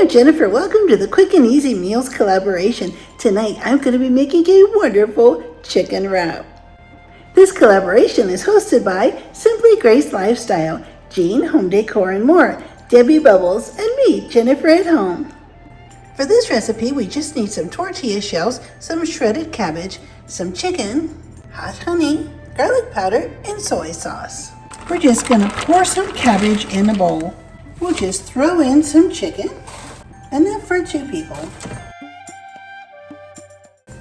I'm Jennifer. Welcome to the Quick and Easy Meals collaboration. Tonight I'm going to be making a wonderful chicken wrap. This collaboration is hosted by Simply Grace Lifestyle, Jean Home Decor and More, Debbie Bubbles, and me, Jennifer at Home. For this recipe, we just need some tortilla shells, some shredded cabbage, some chicken, hot honey, garlic powder, and soy sauce. We're just going to pour some cabbage in a bowl. We'll just throw in some chicken, enough for 2 people.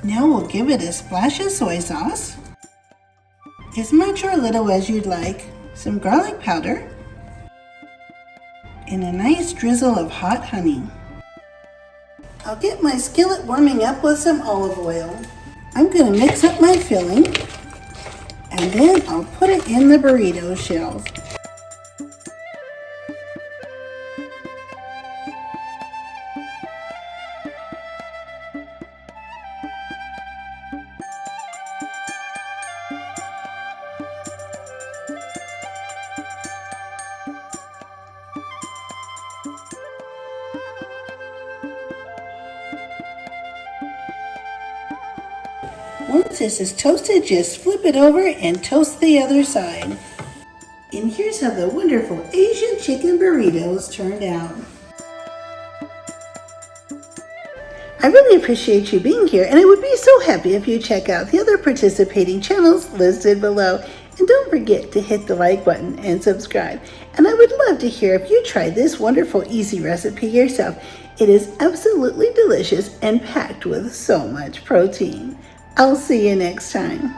Now we'll give it a splash of soy sauce, as much or little as you'd like, some garlic powder, and a nice drizzle of hot honey. I'll get my skillet warming up with some olive oil. I'm going to mix up my filling, and then I'll put it in the burrito shells. Once this is toasted, just flip it over and toast the other side. And here's how the wonderful Asian chicken burritos turned out. I really appreciate you being here, and I would be so happy if you check out the other participating channels listed below. And don't forget to hit the like button and subscribe. And I would love to hear if you try this wonderful easy recipe yourself. It is absolutely delicious and packed with so much protein. I'll see you next time.